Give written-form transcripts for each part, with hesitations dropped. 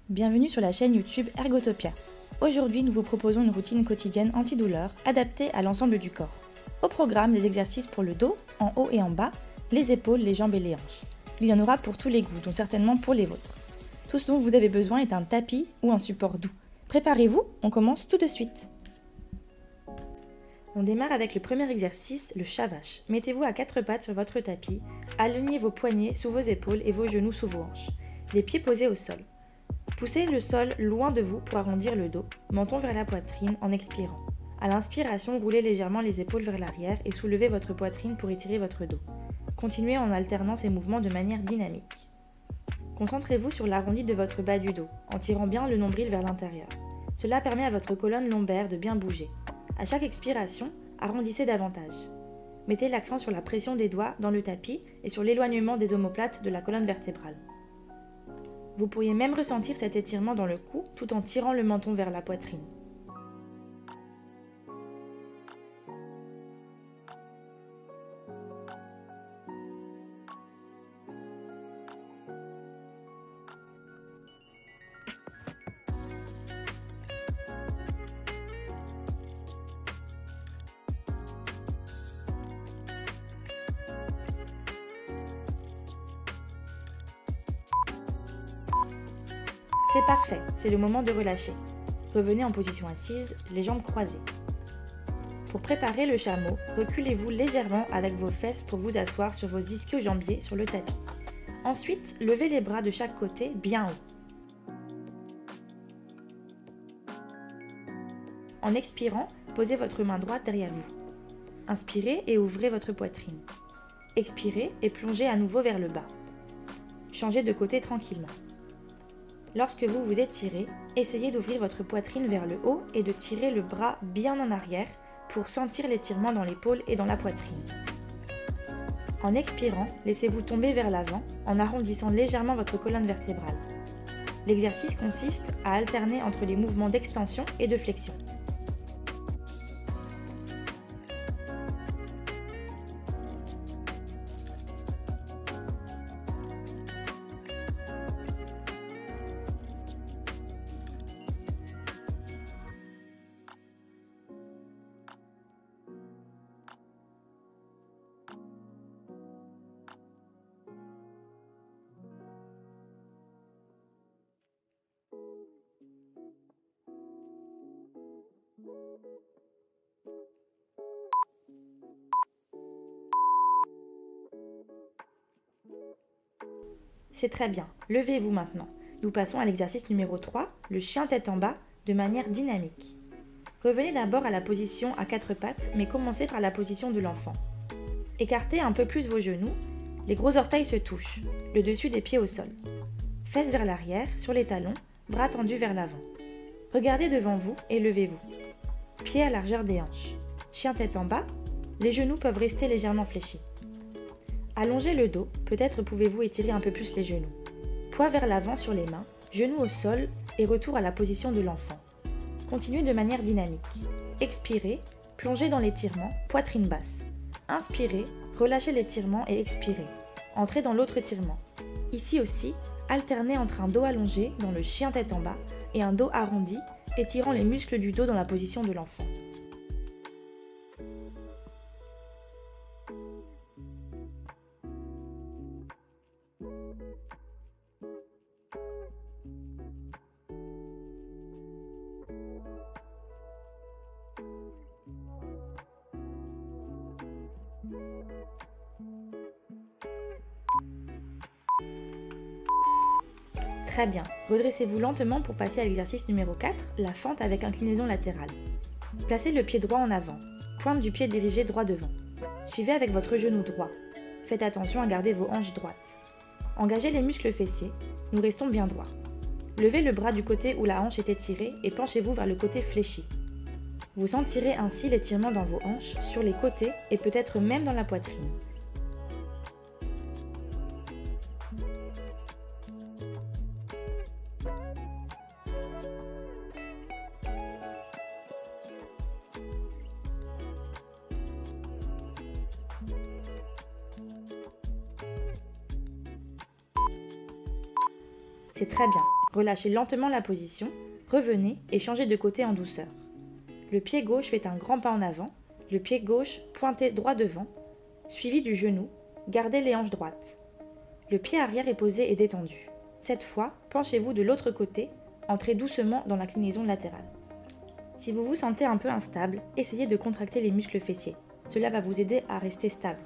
Bienvenue sur la chaîne YouTube Ergotopia. Aujourd'hui, nous vous proposons une routine quotidienne antidouleur adaptée à l'ensemble du corps. Au programme, des exercices pour le dos, en haut et en bas, les épaules, les jambes et les hanches. Il y en aura pour tous les goûts, dont certainement pour les vôtres. Tout ce dont vous avez besoin est un tapis ou un support doux. Préparez-vous, on commence tout de suite. On démarre avec le premier exercice, le chat vache. Mettez-vous à quatre pattes sur votre tapis, alignez vos poignets sous vos épaules et vos genoux sous vos hanches. Les pieds posés au sol. Poussez le sol loin de vous pour arrondir le dos, menton vers la poitrine en expirant. À l'inspiration, roulez légèrement les épaules vers l'arrière et soulevez votre poitrine pour étirer votre dos. Continuez en alternant ces mouvements de manière dynamique. Concentrez-vous sur l'arrondi de votre bas du dos, en tirant bien le nombril vers l'intérieur. Cela permet à votre colonne lombaire de bien bouger. À chaque expiration, arrondissez davantage. Mettez l'accent sur la pression des doigts dans le tapis et sur l'éloignement des omoplates de la colonne vertébrale. Vous pourriez même ressentir cet étirement dans le cou tout en tirant le menton vers la poitrine. C'est parfait, c'est le moment de relâcher. Revenez en position assise, les jambes croisées. Pour préparer le chameau, reculez-vous légèrement avec vos fesses pour vous asseoir sur vos ischio-jambiers sur le tapis. Ensuite, levez les bras de chaque côté bien haut. En expirant, posez votre main droite derrière vous. Inspirez et ouvrez votre poitrine. Expirez et plongez à nouveau vers le bas. Changez de côté tranquillement. Lorsque vous vous étirez, essayez d'ouvrir votre poitrine vers le haut et de tirer le bras bien en arrière pour sentir l'étirement dans l'épaule et dans la poitrine. En expirant, laissez-vous tomber vers l'avant en arrondissant légèrement votre colonne vertébrale. L'exercice consiste à alterner entre les mouvements d'extension et de flexion. C'est très bien, levez-vous maintenant. Nous passons à l'exercice numéro 3, le chien tête en bas, de manière dynamique. Revenez d'abord à la position à quatre pattes, mais commencez par la position de l'enfant. Écartez un peu plus vos genoux, les gros orteils se touchent, le dessus des pieds au sol. Fesses vers l'arrière, sur les talons, bras tendus vers l'avant. Regardez devant vous et levez-vous. Pieds à largeur des hanches. Chien tête en bas, les genoux peuvent rester légèrement fléchis. Allongez le dos, peut-être pouvez-vous étirer un peu plus les genoux. Poids vers l'avant sur les mains, genoux au sol et retour à la position de l'enfant. Continuez de manière dynamique. Expirez, plongez dans l'étirement, poitrine basse. Inspirez, relâchez l'étirement et expirez. Entrez dans l'autre étirement. Ici aussi, alternez entre un dos allongé dans le chien tête en bas et un dos arrondi, étirant les muscles du dos dans la position de l'enfant. Très bien, redressez-vous lentement pour passer à l'exercice numéro 4, la fente avec inclinaison latérale. Placez le pied droit en avant, pointe du pied dirigée droit devant. Suivez avec votre genou droit. Faites attention à garder vos hanches droites. Engagez les muscles fessiers, nous restons bien droits. Levez le bras du côté où la hanche est étirée et penchez-vous vers le côté fléchi. Vous sentirez ainsi l'étirement dans vos hanches, sur les côtés et peut-être même dans la poitrine. C'est très bien. Relâchez lentement la position, revenez et changez de côté en douceur. Le pied gauche fait un grand pas en avant, le pied gauche pointé droit devant, suivi du genou, gardez les hanches droites. Le pied arrière est posé et détendu. Cette fois, penchez-vous de l'autre côté, entrez doucement dans l'inclinaison latérale. Si vous vous sentez un peu instable, essayez de contracter les muscles fessiers. Cela va vous aider à rester stable.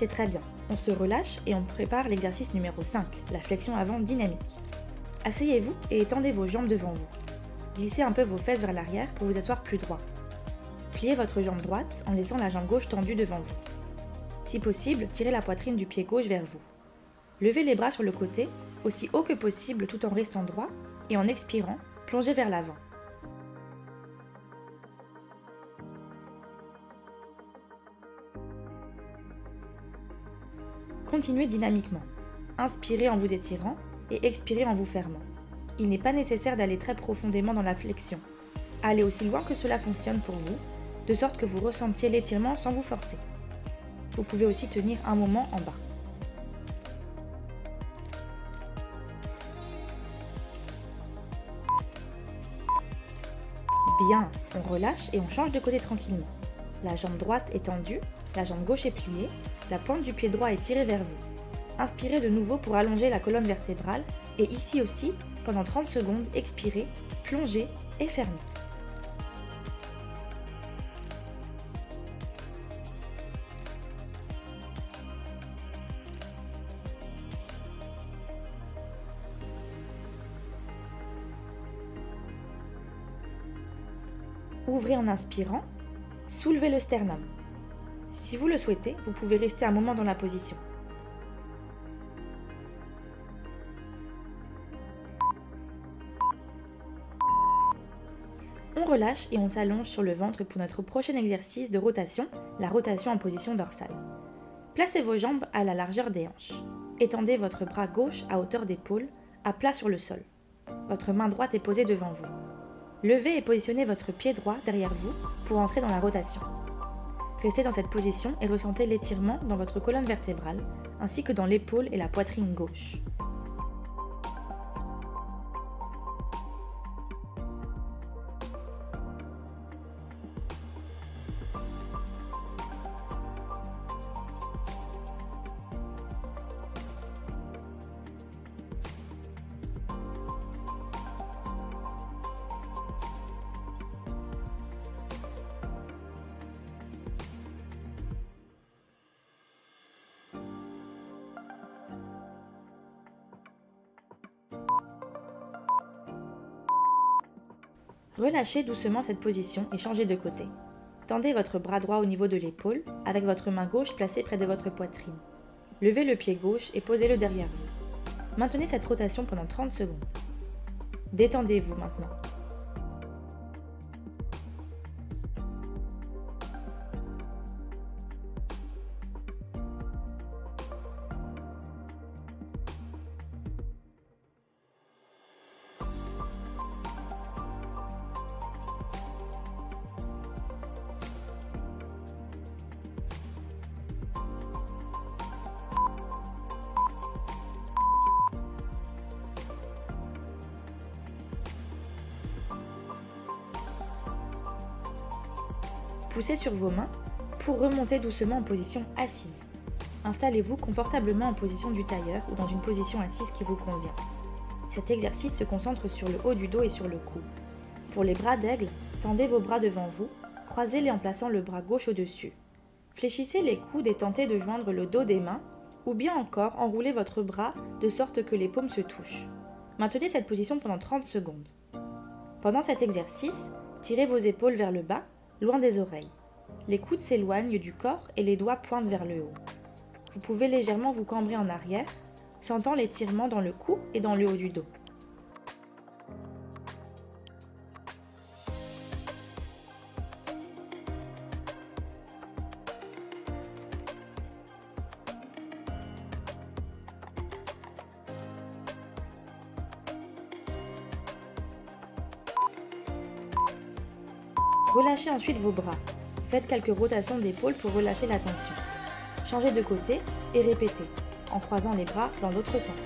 C'est très bien. On se relâche et on prépare l'exercice numéro 5, la flexion avant dynamique. Asseyez-vous et étendez vos jambes devant vous. Glissez un peu vos fesses vers l'arrière pour vous asseoir plus droit. Pliez votre jambe droite en laissant la jambe gauche tendue devant vous. Si possible, tirez la poitrine du pied gauche vers vous. Levez les bras sur le côté, aussi haut que possible tout en restant droit, et en expirant, plongez vers l'avant. Continuez dynamiquement. Inspirez en vous étirant et expirez en vous fermant. Il n'est pas nécessaire d'aller très profondément dans la flexion. Allez aussi loin que cela fonctionne pour vous, de sorte que vous ressentiez l'étirement sans vous forcer. Vous pouvez aussi tenir un moment en bas. Bien, on relâche et on change de côté tranquillement. La jambe droite est tendue, la jambe gauche est pliée, la pointe du pied droit est tirée vers vous. Inspirez de nouveau pour allonger la colonne vertébrale et ici aussi, pendant 30 secondes, expirez, plongez et fermez. Ouvrez en inspirant, soulevez le sternum. Si vous le souhaitez, vous pouvez rester un moment dans la position. On relâche et on s'allonge sur le ventre pour notre prochain exercice de rotation, la rotation en position dorsale. Placez vos jambes à la largeur des hanches. Étendez votre bras gauche à hauteur d'épaule, à plat sur le sol. Votre main droite est posée devant vous. Levez et positionnez votre pied droit derrière vous pour entrer dans la rotation. Restez dans cette position et ressentez l'étirement dans votre colonne vertébrale, ainsi que dans l'épaule et la poitrine gauche. Relâchez doucement cette position et changez de côté. Tendez votre bras droit au niveau de l'épaule, avec votre main gauche placée près de votre poitrine. Levez le pied gauche et posez-le derrière vous. Maintenez cette rotation pendant 30 secondes. Détendez-vous maintenant. Poussez sur vos mains pour remonter doucement en position assise. Installez-vous confortablement en position du tailleur ou dans une position assise qui vous convient. Cet exercice se concentre sur le haut du dos et sur le cou. Pour les bras d'aigle, tendez vos bras devant vous, croisez-les en plaçant le bras gauche au-dessus. Fléchissez les coudes et tentez de joindre le dos des mains, ou bien encore enroulez votre bras de sorte que les paumes se touchent. Maintenez cette position pendant 30 secondes. Pendant cet exercice, tirez vos épaules vers le bas, loin des oreilles. Les coudes s'éloignent du corps et les doigts pointent vers le haut. Vous pouvez légèrement vous cambrer en arrière, sentant l'étirement dans le cou et dans le haut du dos. Relâchez ensuite vos bras. Faites quelques rotations d'épaule pour relâcher la tension. Changez de côté et répétez, en croisant les bras dans l'autre sens.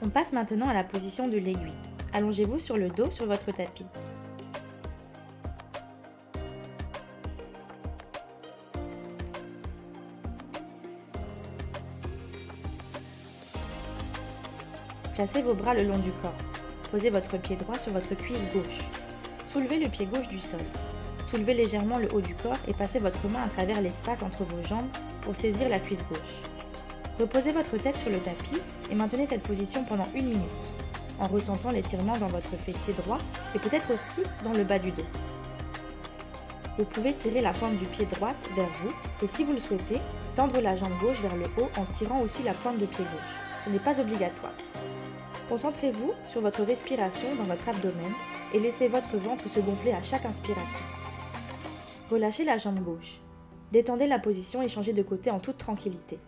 On passe maintenant à la position de l'aiguille. Allongez-vous sur le dos sur votre tapis. Placez vos bras le long du corps. Posez votre pied droit sur votre cuisse gauche. Soulevez le pied gauche du sol. Soulevez légèrement le haut du corps et passez votre main à travers l'espace entre vos jambes pour saisir la cuisse gauche. Reposez votre tête sur le tapis et maintenez cette position pendant 1 minute, en ressentant l'étirement dans votre fessier droit et peut-être aussi dans le bas du dos. Vous pouvez tirer la pointe du pied droite vers vous et si vous le souhaitez, tendre la jambe gauche vers le haut en tirant aussi la pointe de pied gauche. Ce n'est pas obligatoire. Concentrez-vous sur votre respiration dans votre abdomen et laissez votre ventre se gonfler à chaque inspiration. Relâchez la jambe gauche. Détendez la position et changez de côté en toute tranquillité.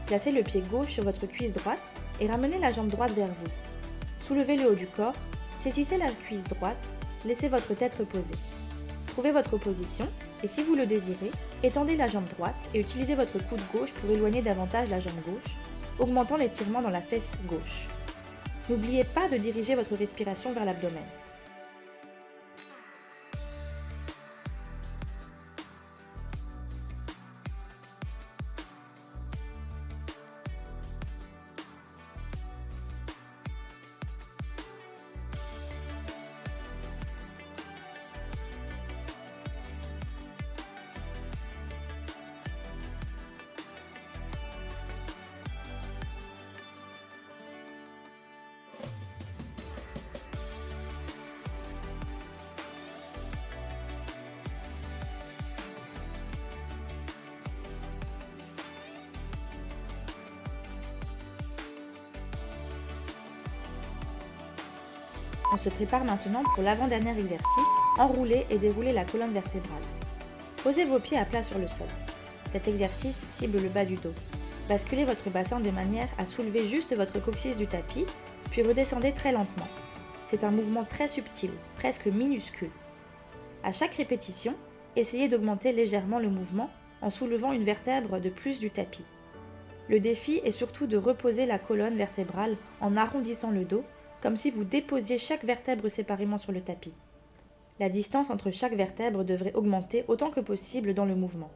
Placez le pied gauche sur votre cuisse droite et ramenez la jambe droite vers vous. Soulevez le haut du corps, saisissez la cuisse droite, laissez votre tête reposer. Trouvez votre position et si vous le désirez, étendez la jambe droite et utilisez votre coude gauche pour éloigner davantage la jambe gauche, augmentant l'étirement dans la fesse gauche. N'oubliez pas de diriger votre respiration vers l'abdomen. On se prépare maintenant pour l'avant-dernier exercice, enrouler et dérouler la colonne vertébrale. Posez vos pieds à plat sur le sol. Cet exercice cible le bas du dos. Basculez votre bassin de manière à soulever juste votre coccyx du tapis, puis redescendez très lentement. C'est un mouvement très subtil, presque minuscule. À chaque répétition, essayez d'augmenter légèrement le mouvement en soulevant une vertèbre de plus du tapis. Le défi est surtout de reposer la colonne vertébrale en arrondissant le dos, comme si vous déposiez chaque vertèbre séparément sur le tapis. La distance entre chaque vertèbre devrait augmenter autant que possible dans le mouvement.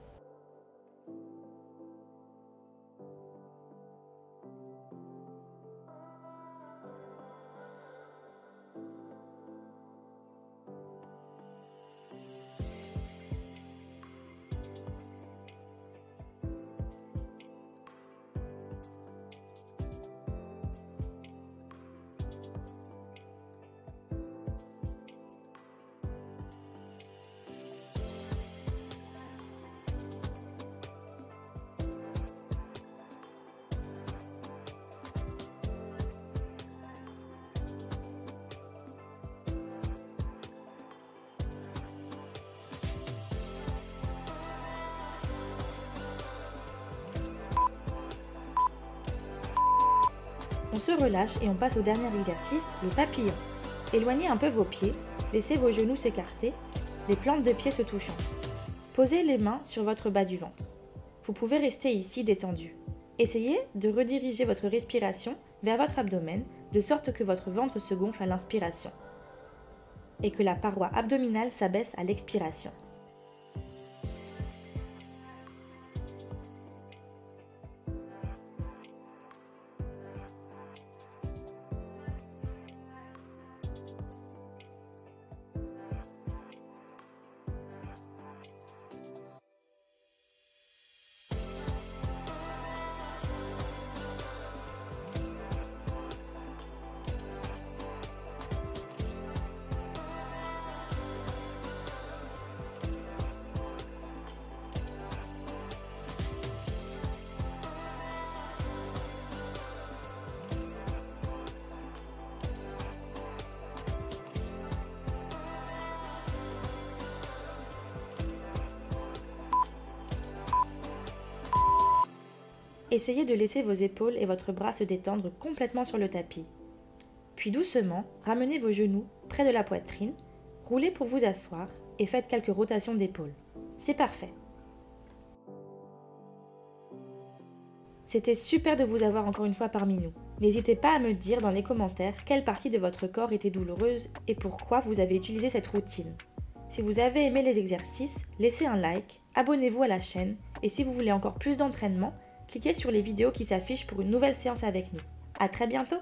On se relâche et on passe au dernier exercice, le papillon. Éloignez un peu vos pieds, laissez vos genoux s'écarter, les plantes de pied se touchant. Posez les mains sur votre bas du ventre. Vous pouvez rester ici détendu. Essayez de rediriger votre respiration vers votre abdomen de sorte que votre ventre se gonfle à l'inspiration et que la paroi abdominale s'abaisse à l'expiration. Essayez de laisser vos épaules et votre bras se détendre complètement sur le tapis. Puis doucement, ramenez vos genoux près de la poitrine, roulez pour vous asseoir et faites quelques rotations d'épaules. C'est parfait. C'était super de vous avoir encore une fois parmi nous. N'hésitez pas à me dire dans les commentaires quelle partie de votre corps était douloureuse et pourquoi vous avez utilisé cette routine. Si vous avez aimé les exercices, laissez un like, abonnez-vous à la chaîne et si vous voulez encore plus d'entraînement, cliquez sur les vidéos qui s'affichent pour une nouvelle séance avec nous. À très bientôt!